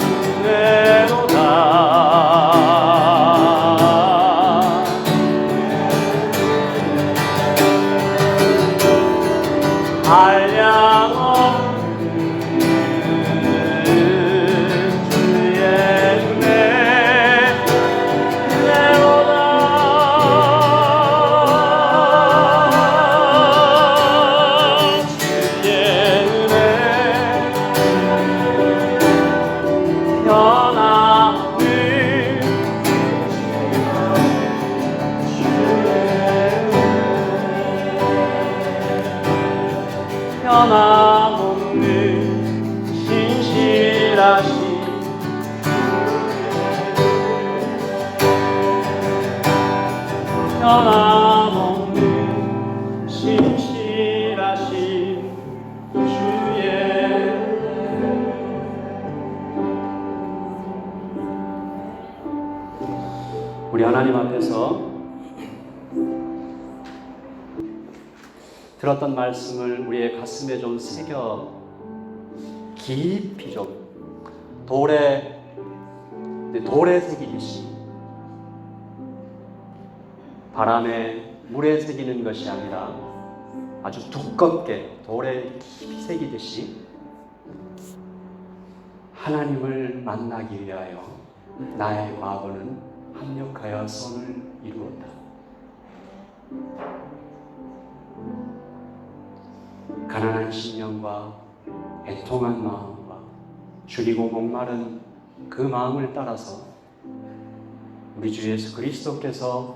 변함없는 신실하신 변함없는 신실하신 주의 우리 하나님 앞에서 들었던 말씀을 우리의 가슴에 좀 새겨 깊이 좀 돌에 새기듯이 바람에 물에 새기는 것이 아니라 아주 두껍게 돌에 깊이 새기듯이 하나님을 만나기 위하여 나의 과거는 합력하여 선을 이루었다. 가난한 심령과 애통한 마음과 줄이고 목마른 그 마음을 따라서 우리 주 예수 그리스도께서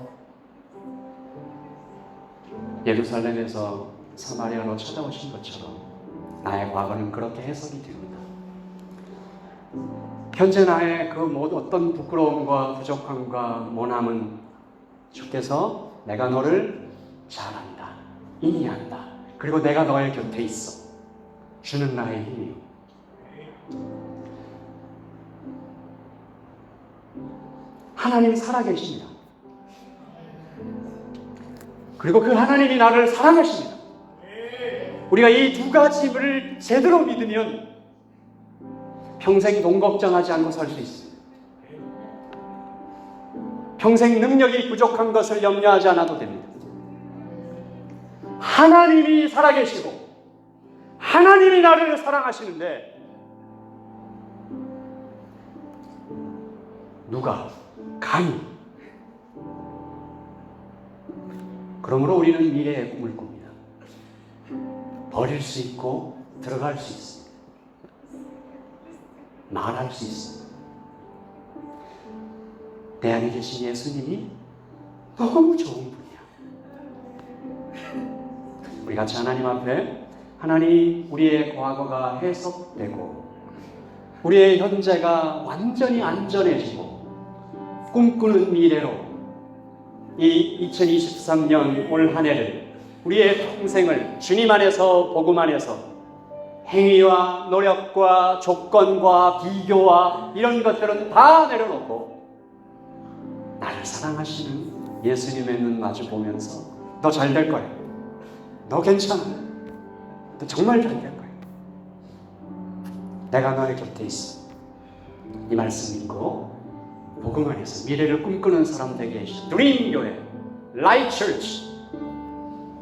예루살렘에서 사마리아로 찾아오신 것처럼 나의 과거는 그렇게 해석이 됩니다. 현재 나의 그 어떤 부끄러움과 부족함과 모함은 주께서 내가 너를 잘 안다, 인이한다, 그리고 내가 너의 곁에 있어 주는 나의 힘이요. 하나님이 살아계십니다. 그리고 그 하나님이 나를 사랑하십니다. 우리가 이 두 가지를 제대로 믿으면 평생 돈 걱정하지 않고 살 수 있습니다. 평생 능력이 부족한 것을 염려하지 않아도 됩니다. 하나님이 살아계시고 하나님이 나를 사랑하시는데 누가 감히. 그러므로 우리는 미래의 꿈을 꿉니다. 버릴 수 있고 들어갈 수 있습니다. 말할 수 있습니다. 내 안에 계신 예수님이 너무 좋은 분이야. 우리 같이 하나님 앞에 하나님 우리의 과거가 해석되고 우리의 현재가 완전히 안전해지고 꿈꾸는 미래로 이 2023년 올 한 해를 우리의 평생을 주님 안에서 복음 안에서 행위와 노력과 조건과 비교와 이런 것들은 다 내려놓고 나를 사랑하시는 예수님의 눈 마주 보면서 너 잘 될 거야. 너 괜찮아. 너 정말 잘 될 거야. 내가 너의 곁에 있어. 이 말씀 믿고 복음 안에서 미래를 꿈꾸는 사람 되게 해주신 드림 교회 라이트 처치,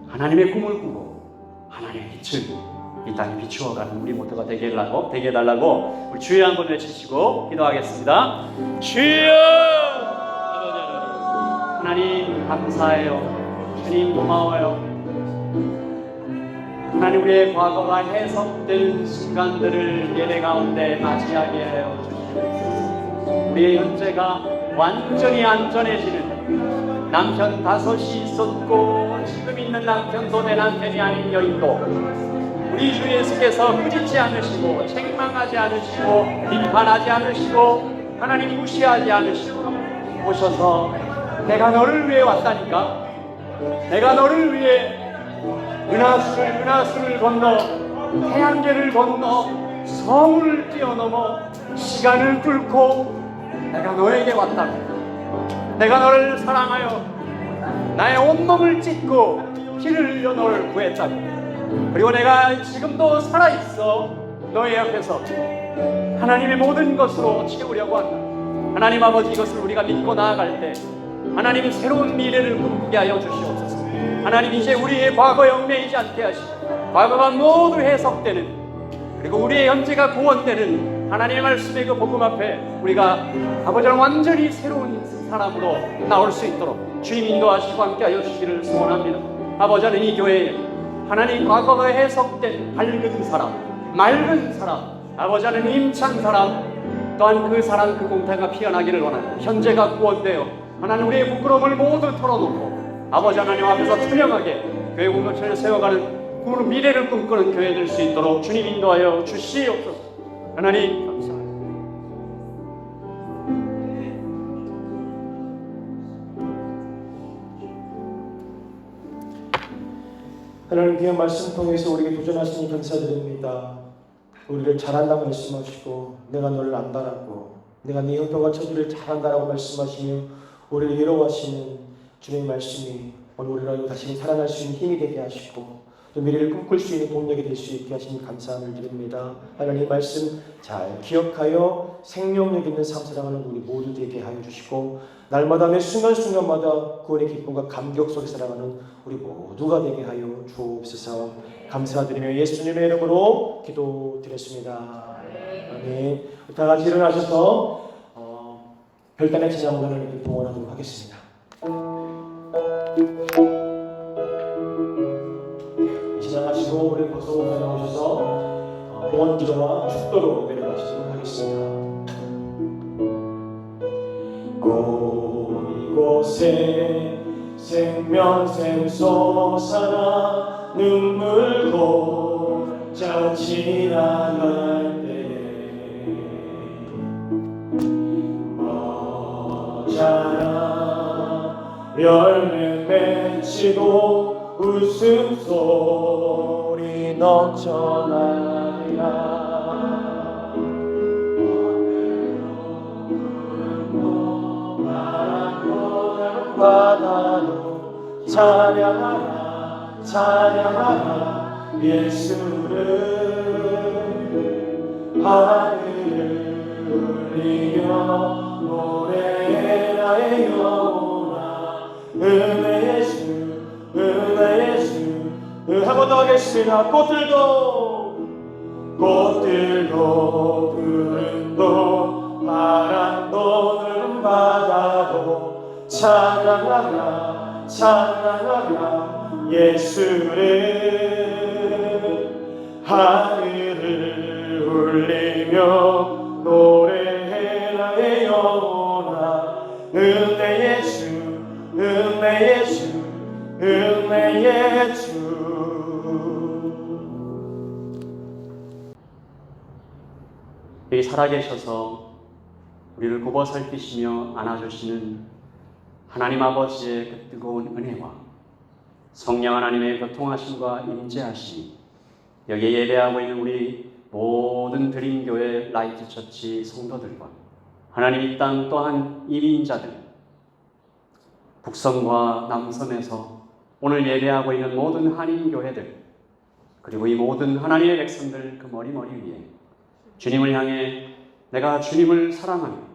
하나님의 꿈을 꾸고 하나님의 빛을 이 땅에 비추어가는 우리 모두가 되게 해달라고 우리 주여 한번 외치시고 기도하겠습니다. 주여! 아버지 하나님, 하나님 감사해요. 주님 고마워요. 하나님, 우리의 과거가 해석되는 순간들을 예배 가운데 맞이하게 하여 주시옵소서. 우리의 현재가 완전히 안전해지는, 남편 5이 있었고 지금 있는 남편도 내 남편이 아닌 여인도 우리 주 예수께서 꾸짖지 않으시고 책망하지 않으시고 비판하지 않으시고 하나님 무시하지 않으시고 오셔서 내가 너를 위해 왔다니까, 내가 너를 위해 은하수를 건너 태양계를 건너 성을 뛰어넘어 시간을 뚫고 내가 너에게 왔다. 내가 너를 사랑하여 나의 온몸을 찢고 피를 흘려 너를 구했다. 그리고 내가 지금도 살아있어 너의 옆에서 하나님의 모든 것으로 채우려고 한다. 하나님 아버지, 이것을 우리가 믿고 나아갈 때 하나님 새로운 미래를 꿈꾸게 하여 주시옵소서. 하나님, 이제 우리의 과거에 얽매이지 않게 하시고 과거가 모두 해석되는, 그리고 우리의 현재가 구원되는 하나님의 말씀의 그 복음 앞에 우리가 아버지는 완전히 새로운 사람으로 나올 수 있도록 주님 인도하시고 함께하여 주시기를 소원합니다. 아버지는 이 교회에 하나님 과거가 해석된 밝은 사람, 맑은 사람, 아버지는 힘찬 사람, 또한 그 사람, 그 공태가 피어나기를 원하는 현재가 구원되어 하나님 우리의 부끄러움을 모두 털어놓고 아버지 하나님 앞에서 투명하게 교회 공동체를 세워가는 꿈으로 미래를 꿈꾸는 교회 될 수 있도록 주님 인도하여 주시옵소서. 하나님 감사합니다. 하나님, 귀한 말씀 통해서 우리에게 도전하시니 감사드립니다. 우리를 잘한다고 말씀하시고 내가 너를 안다라고, 내가 네 형편과 처지를 잘한다라고 말씀하시며 우리를 위로하시는 주님의 말씀이 오늘 우리를 다시 살아날 수 있는 힘이 되게 하시고 또 미래를 꿈꿀 수 있는 동력이 될 수 있게 하시니 감사함을 드립니다. 하나님 말씀 잘 기억하여 생명력 있는 삶 살아가는 우리 모두 되게 하여 주시고 날마다 매 순간순간마다 구원의 기쁨과 감격 속에 살아가는 우리 모두가 되게 하여 주옵소서. 감사드리며 예수님의 이름으로 기도드렸습니다. 아멘. 다 같이 일어나셔서 별단의 찬양으로 하나님께 동원하도록 하겠습니다. 지나가시고 우리 고소공단에 오셔서 봉헌 기도와 축도로 내려가시도록 하겠습니다. 곳곳에 생명샘 솟아나 눈물 곧자 지나갈 때에 자라 열매 맺히고 웃음소리 넘쳐나리라. 바다로 찬양하라 찬양하라 예수를 하늘을 울리며 노래해라 의 영혼아 은혜 예수 은혜 예수 한 번 더 하겠습니다. 꽃들도 푸른도 파란도 푸른 바다도 찬양하라 찬양하라 예수를 하늘을 울리며 노래해라 의 영혼아 은혜 예수 은혜 예수 은혜 예수. 여기 살아계셔서 우리를 굽어 살피시며 안아주시는 하나님 아버지의 그 뜨거운 은혜와 성령 하나님의 교통하심과 임재하심이 여기에 예배하고 있는 우리 모든 드림교회 라이트처치 성도들과 하나님 이 땅 또한 이민자들, 북섬과 남섬에서 오늘 예배하고 있는 모든 한인교회들, 그리고 이 모든 하나님의 백성들 그 머리 위에 주님을 향해 내가 주님을 사랑하며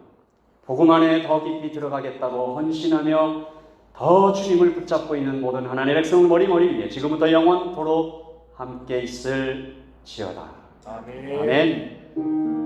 복음 안에 더 깊이 들어가겠다고 헌신하며 더 주님을 붙잡고 있는 모든 하나님의 백성 머리 위에 지금부터 영원토록 함께 있을지어다. 아멘. 아멘.